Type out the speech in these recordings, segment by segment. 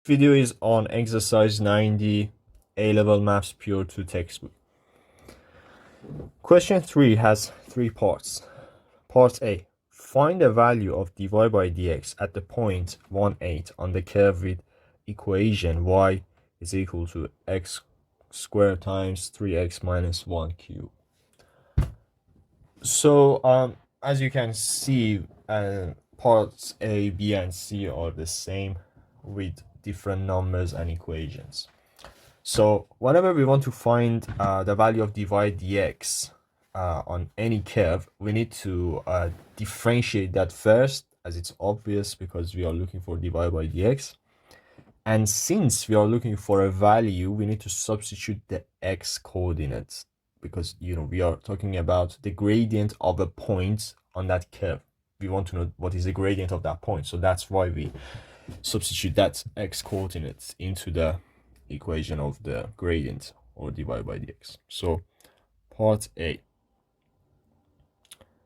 Video is on exercise 90 A-level maths pure 2 textbook. Question 3 has 3 parts. Part A. Find the value of dy by dx at the point 1, 8 on the curve with equation y is equal to x squared times 3x minus 1 cube. So as you can see, parts A, B, and C are the same with different numbers and equations. So whenever we want to find the value of dy dx on any curve, we need to differentiate that first, as it's obvious because we are looking for dy by dx. And since we are looking for a value, we need to substitute the x coordinates because we are talking about the gradient of a point on that curve. We want to know what is the gradient of that point, so that's why we substitute that x coordinates into the equation of the gradient or dy by dx. So part A,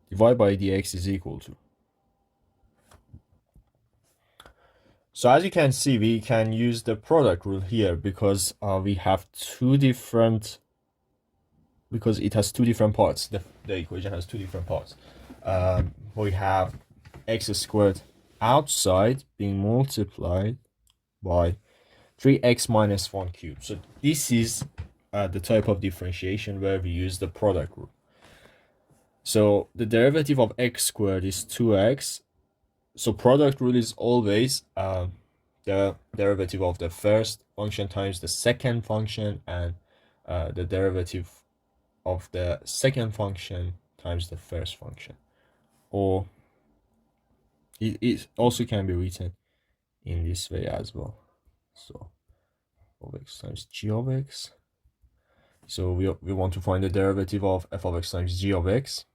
dy by dx is equal to, so as you can see, we can use the product rule here because we have because it has two different parts. The equation has two different parts. We have x squared outside being multiplied by 3x minus 1 cube. So this is the type of differentiation where we use the product rule. So the derivative of x squared is 2x. So product rule is always the derivative of the first function times the second function, and the derivative of the second function times the first function. Or it also can be written in this way as well. So of x times g of x. So we want to find the derivative of f of x times g of x,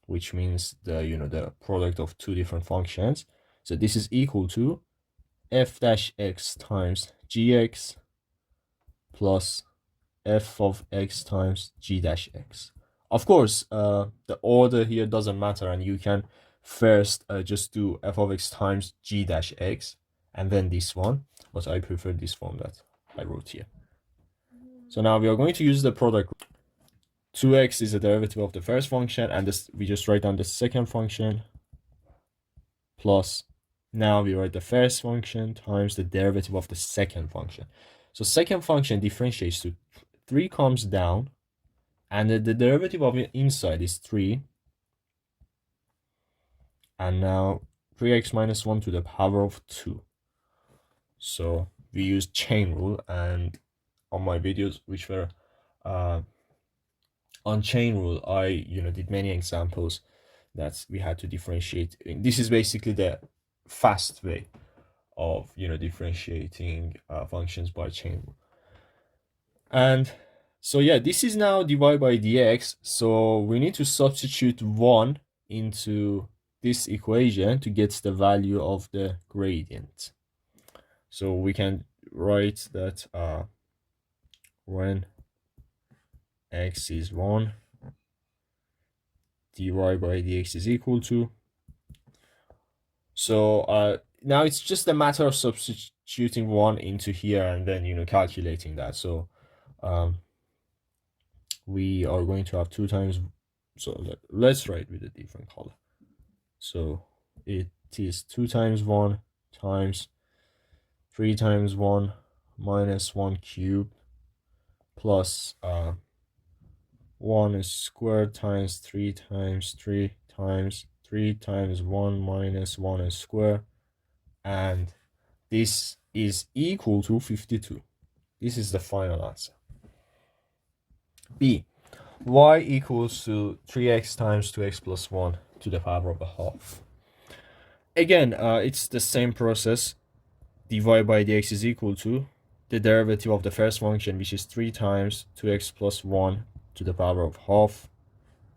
which means the product of two different functions. So this is equal to f dash x times gx plus f of x times g dash x. Of course, the order here doesn't matter, and you can first just do f of x times g dash x and then this one, but I prefer this form that I wrote here. So now we are going to use the product. 2x is the derivative of the first function, and this we just write down the second function plus, now we write the first function times the derivative of the second function. So second function differentiates to 3 comes down, and the derivative of it inside is 3, and now 3x minus 1 to the power of 2. So we use chain rule, and on my videos which were on chain rule, I did many examples that we had to differentiate. This is basically the fast way of differentiating functions by chain rule. And so yeah, this is now dy by dx. So we need to substitute 1 into this equation to get the value of the gradient. So we can write that when x is 1, dy by dx is equal to. So now it's just a matter of substituting 1 into here and then calculating that. So we are going to have 2 times, so let's write with a different color. So it is 2 times 1 times 3 times 1 minus 1 cubed plus 1 squared times 3 times 3 times 3 times 1 minus 1 squared, and this is equal to 52. This is the final answer. B, y equals to 3x times 2x plus 1 to the power of a half. Again, it's the same process. Dy by dx is equal to the derivative of the first function, which is 3 times 2x plus 1 to the power of half,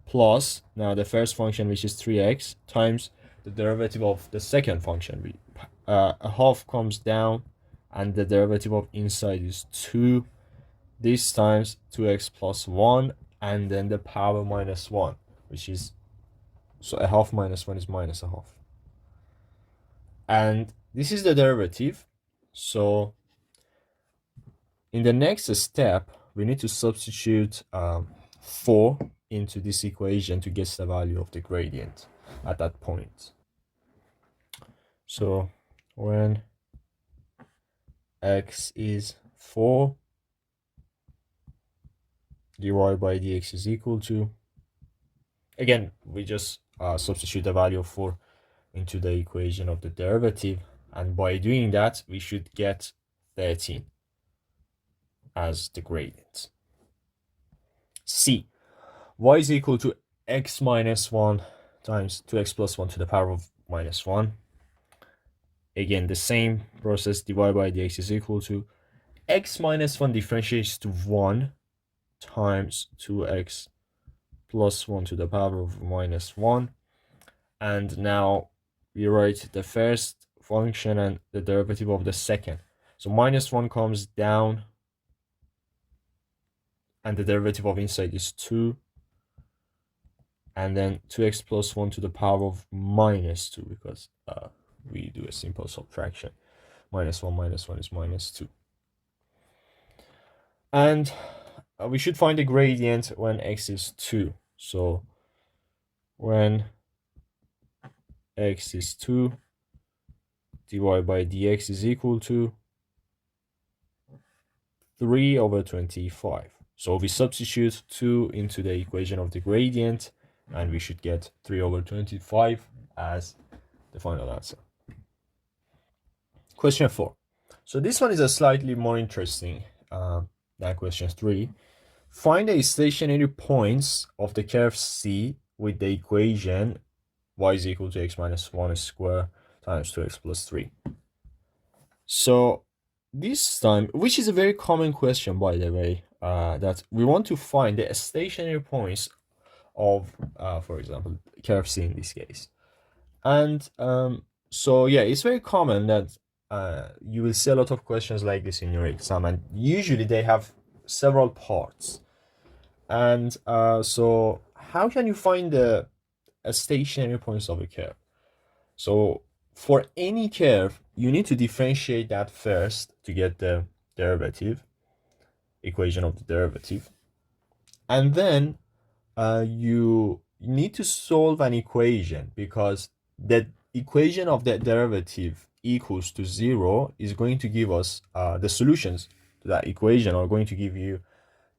plus now the first function, which is 3x, times the derivative of the second function. A half comes down, and the derivative of inside is 2. This times 2x plus 1, and then the power minus 1, which is, so a half minus 1 is minus a half. And this is the derivative. So in the next step, we need to substitute 4 into this equation to get the value of the gradient at that point. So when x is 4, dy by dx is equal to, again, we just substitute the value of 4 into the equation of the derivative, and by doing that, we should get 13 as the gradient. C, y is equal to x minus 1 times 2x plus 1 to the power of minus 1. Again, the same process, dy by dx is equal to x minus 1 differentiates to 1 times 2x plus 1 to the power of minus 1. And now we write the first function and the derivative of the second. So minus 1 comes down, and the derivative of inside is 2. And then 2x plus 1 to the power of minus 2, because we do a simple subtraction. Minus 1 is minus 2. And we should find the gradient when x is 2. So when x is 2, dy by dx is equal to 3/25. So we substitute 2 into the equation of the gradient, and we should get 3/25 as the final answer. Question 4. So this one is a slightly more interesting than question 3. Find the stationary points of the curve C with the equation y is equal to x minus 1 square times 2x plus 3. So this time, which is a very common question, by the way, that we want to find the stationary points of, for example, curve C in this case. And so yeah, it's very common that you will see a lot of questions like this in your exam, and usually they have several parts. And so how can you find the stationary points of a curve? So for any curve, you need to differentiate that first to get the derivative, equation of the derivative. And then you need to solve an equation, because the equation of the derivative equals to 0 is going to give us the solutions to that equation are going to give you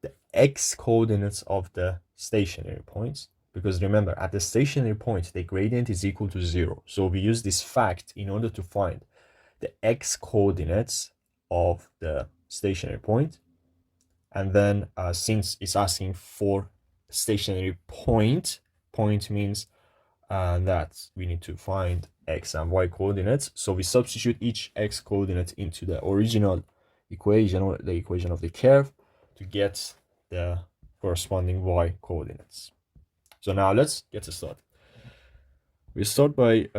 the x coordinates of the stationary points, because remember, at the stationary point the gradient is equal to 0. So we use this fact in order to find the x coordinates of the stationary point. And then since it's asking for stationary point means that we need to find x and y coordinates. So we substitute each x coordinate into the original equation, or the equation of the curve, to get the corresponding y coordinates. So now let's get started. We start by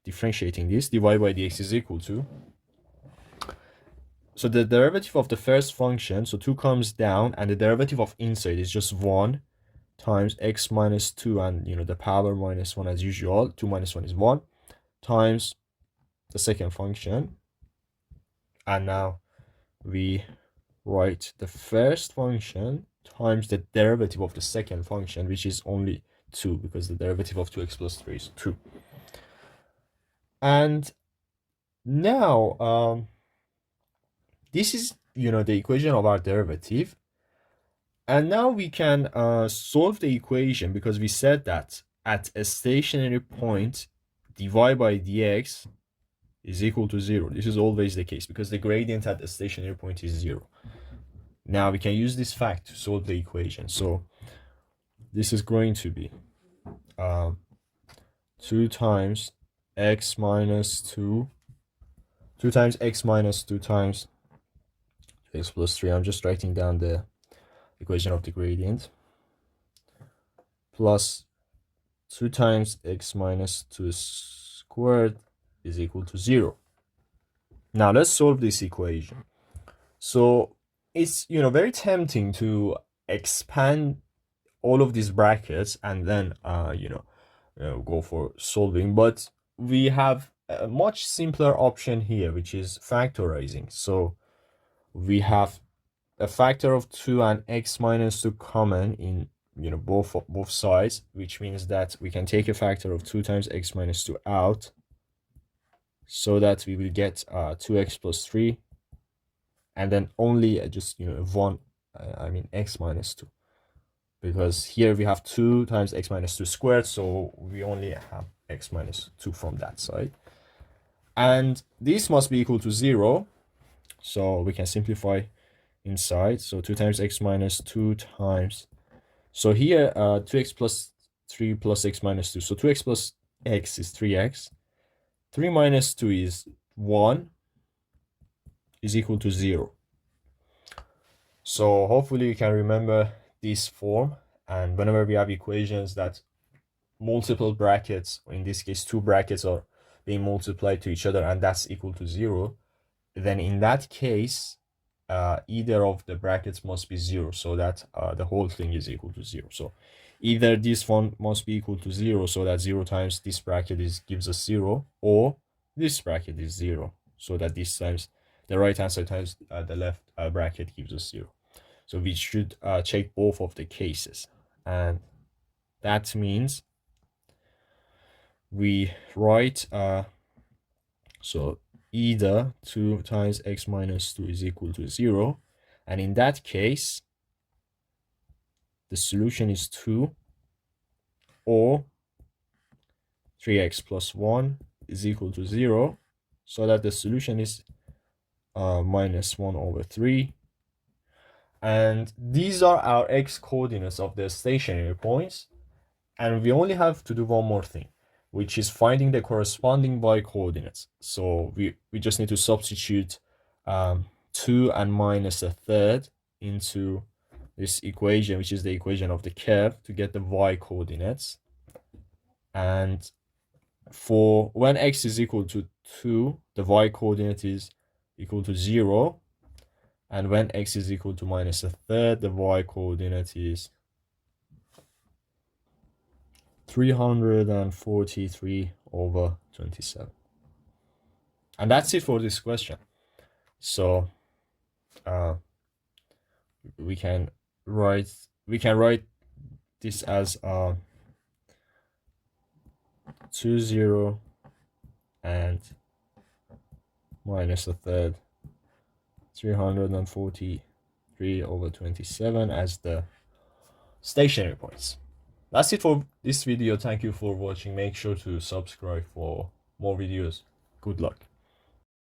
differentiating this. Dy by dx is equal to, so the derivative of the first function, so 2 comes down, and the derivative of inside is just 1 times x minus 2, and the power minus 1 as usual. 2 minus 1 is 1, times the second function. And now we write the first function times the derivative of the second function, which is only 2, because the derivative of 2x plus 3 is 2. And now this is the equation of our derivative. And now we can solve the equation, because we said that at a stationary point dy by dx is equal to 0. This is always the case, because the gradient at a stationary point is 0. Now we can use this fact to solve the equation. So this is going to be 2 times x minus 2, 2 times x minus 2 times x plus 3. I'm just writing down the equation of the gradient, plus 2 times x minus 2 squared is equal to 0. Now let's solve this equation. So it's very tempting to expand all of these brackets and then go for solving, but we have a much simpler option here, which is factorizing. So we have a factor of 2 and x minus 2 common in both sides, which means that we can take a factor of 2 times x minus 2 out, so that we will get 2x plus 3, and then only just x minus 2, because here we have 2 times x minus 2 squared, so we only have x minus 2 from that side, and this must be equal to 0, so we can simplify inside. So 2 times x minus 2 times, so here 2x plus 3 plus x minus 2, so 2x plus x is 3x, 3 minus 2 is 1, is equal to 0. So hopefully you can remember this form, and whenever we have equations that multiple brackets, in this case 2 brackets, are being multiplied to each other and that's equal to 0, then in that case either of the brackets must be 0, so that the whole thing is equal to 0. So either this one must be equal to 0, so that 0 times this bracket gives us 0, or this bracket is 0, so that this times the right hand side times the left bracket gives us 0. So we should check both of the cases, and that means we write so either 2 times x minus 2 is equal to 0, and in that case the solution is 2, or 3x plus 1 is equal to 0, so that the solution is minus 1 over 3. And these are our x coordinates of the stationary points, and we only have to do one more thing, which is finding the corresponding y coordinates. So we just need to substitute 2 and minus a third into this equation, which is the equation of the curve, to get the y coordinates. And for when x is equal to 2, the y coordinate is equal to 0, and when x is equal to minus a third, the y coordinate is 343 over 27. And that's it for this question. So we can write this as 20 and minus a third, 343 over 27 as the stationary points. That's it for this video. Thank you for watching. Make sure to subscribe for more videos. Good luck.